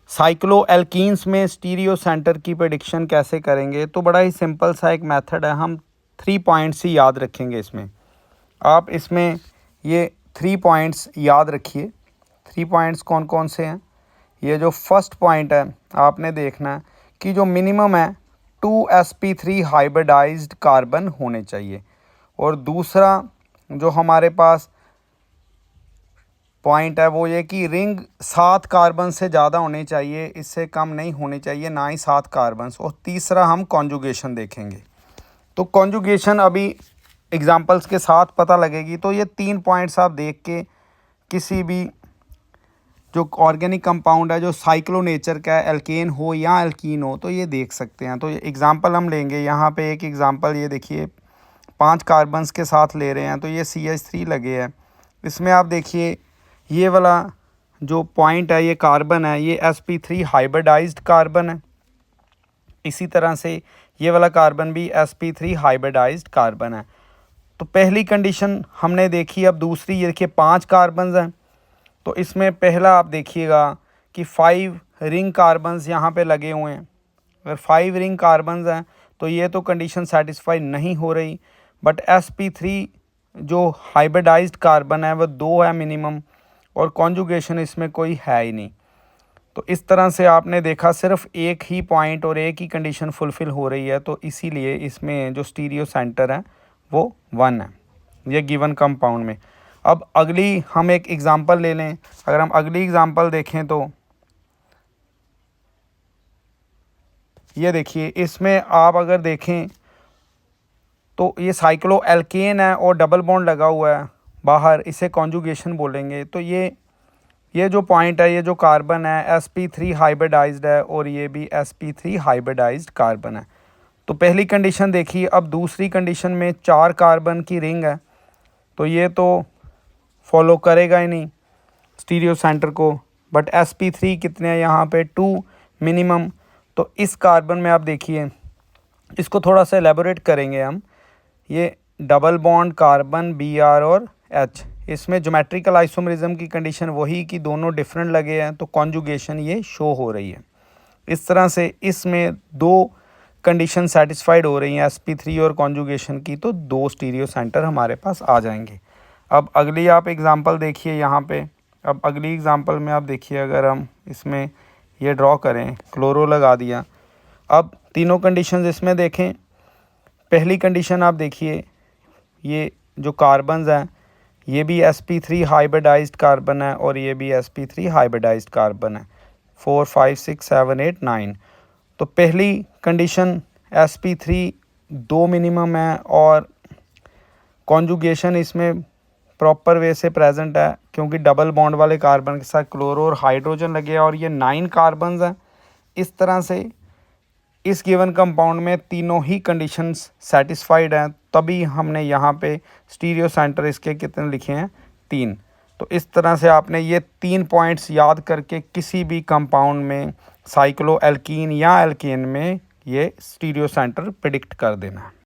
Cyclo alkenes में stereo centre की prediction कैसे करेंगे, तो बड़ा ही सिंपल सा एक मेथड है। हम 3 पॉइंट्स ही याद रखेंगे इसमें। आप इसमें ये 3 पॉइंट्स याद रखिए। 3 पॉइंट्स कौन कौन से हैं? ये जो फर्स्ट पॉइंट है, आपने देखना है कि जो मिनिमम है 2sp3 हाइब्रिडाइज्ड कार्बन होने चाहिए। और दूसरा जो हमारे पास पॉइंट है वो ये कि रिंग 7 कार्बन से ज़्यादा होनी चाहिए, इससे कम नहीं होनी चाहिए, ना ही 7 कार्बन। और तीसरा हम कॉन्जुगेशन देखेंगे। तो कॉन्जुगेशन अभी एग्जांपल्स के साथ पता लगेगी। तो ये 3 पॉइंट्स आप देख के किसी भी जो ऑर्गेनिक कंपाउंड है जो साइक्लो नेचर का है, एल्केन हो या एल्कीन हो, तो ये देख सकते हैं। तो एग्जांपल हम लेंगे यहाँ पे। एक एग्जांपल ये देखिए, 5 कार्बन्स के साथ ले रहे हैं, तो ये CH3 लगे हैं। इसमें आप देखिए ये वाला जो पॉइंट है, ये कार्बन है, ये sp3 हाइब्रिडाइज्ड कार्बन है। इसी तरह से ये वाला कार्बन भी sp3 हाइब्रिडाइज्ड कार्बन है। तो पहली कंडीशन हमने देखी। अब दूसरी, ये देखिए 5 कार्बन्स हैं। तो इसमें पहला आप देखिएगा कि 5 रिंग कार्बन्स यहाँ पे लगे हुए हैं। अगर 5 रिंग कार्बन्स हैं तो ये तो कंडीशन सेटिस्फाई नहीं हो रही। बट sp3 जो हाइब्रिडाइज्ड कार्बन है वो 2 है मिनिमम, और कॉन्जुगेशन इसमें कोई है ही नहीं। तो इस तरह से आपने देखा सिर्फ एक ही पॉइंट और एक ही कंडीशन फुलफ़िल हो रही है, तो इसीलिए इसमें जो स्टीरियो सेंटर है वो 1 है, ये गिवन कंपाउंड में। अब अगली हम एक एग्ज़ाम्पल ले लें। अगर हम अगली एग्ज़ाम्पल देखें तो ये देखिए, इसमें आप अगर देखें तो ये साइक्लो एल्केन है और डबल बॉन्ड लगा हुआ है बाहर, इसे कॉन्जुगेशन बोलेंगे। तो ये जो पॉइंट है, ये जो कार्बन है sp3 हाइब्रिडाइज्ड है और ये भी sp3 हाइब्रिडाइज्ड कार्बन है। तो पहली कंडीशन देखिए। अब दूसरी कंडीशन में 4 कार्बन की रिंग है, तो ये तो फॉलो करेगा ही नहीं स्टीरियो सेंटर को। बट sp3 कितने हैं यहाँ पे? 2 मिनिमम। तो इस कार्बन में आप देखिए, इसको थोड़ा सा एलेबोरेट करेंगे हम। ये डबल बॉन्ड कार्बन Br और H, इसमें ज्योमेट्रिकल आइसोमरिज्म की कंडीशन वही कि दोनों डिफरेंट लगे हैं, तो कॉन्जुगेशन ये शो हो रही है। इस तरह से इसमें 2 कंडीशन सेटिस्फाइड हो रही हैं sp3 और कॉन्जुगेशन की, तो 2 स्टीरियो सेंटर हमारे पास आ जाएंगे। अब अगली आप एग्ज़ाम्पल देखिए यहाँ पे। अब अगली एग्ज़ाम्पल में आप देखिए, अगर हम इसमें ये ड्रॉ करें, क्लोरो लगा दिया। अब तीनों कंडीशंस इसमें देखें। पहली कंडीशन आप देखिए, ये जो कार्बन्स हैं ये भी sp3 हाइब्रिडाइज्ड कार्बन है और ये भी sp3 हाइब्रिडाइज्ड कार्बन है। 4 5 6 7 8 9। तो पहली कंडीशन sp3 2 मिनिमम है और कॉन्जुगेशन इसमें प्रॉपर वे से प्रेजेंट है, क्योंकि डबल बॉन्ड वाले कार्बन के साथ क्लोरो और हाइड्रोजन लगे हैं और ये 9 कार्बन्स हैं। इस तरह से इस गिवन कंपाउंड में तीनों ही कंडीशंस सेटिस्फाइड हैं, तभी हमने यहाँ पे स्टीरियो सेंटर इसके कितने लिखे हैं? 3। तो इस तरह से आपने ये 3 पॉइंट्स याद करके किसी भी कंपाउंड में साइक्लो एल्कीन या एल्केन में ये स्टीरियो सेंटर प्रिडिक्ट कर देना है।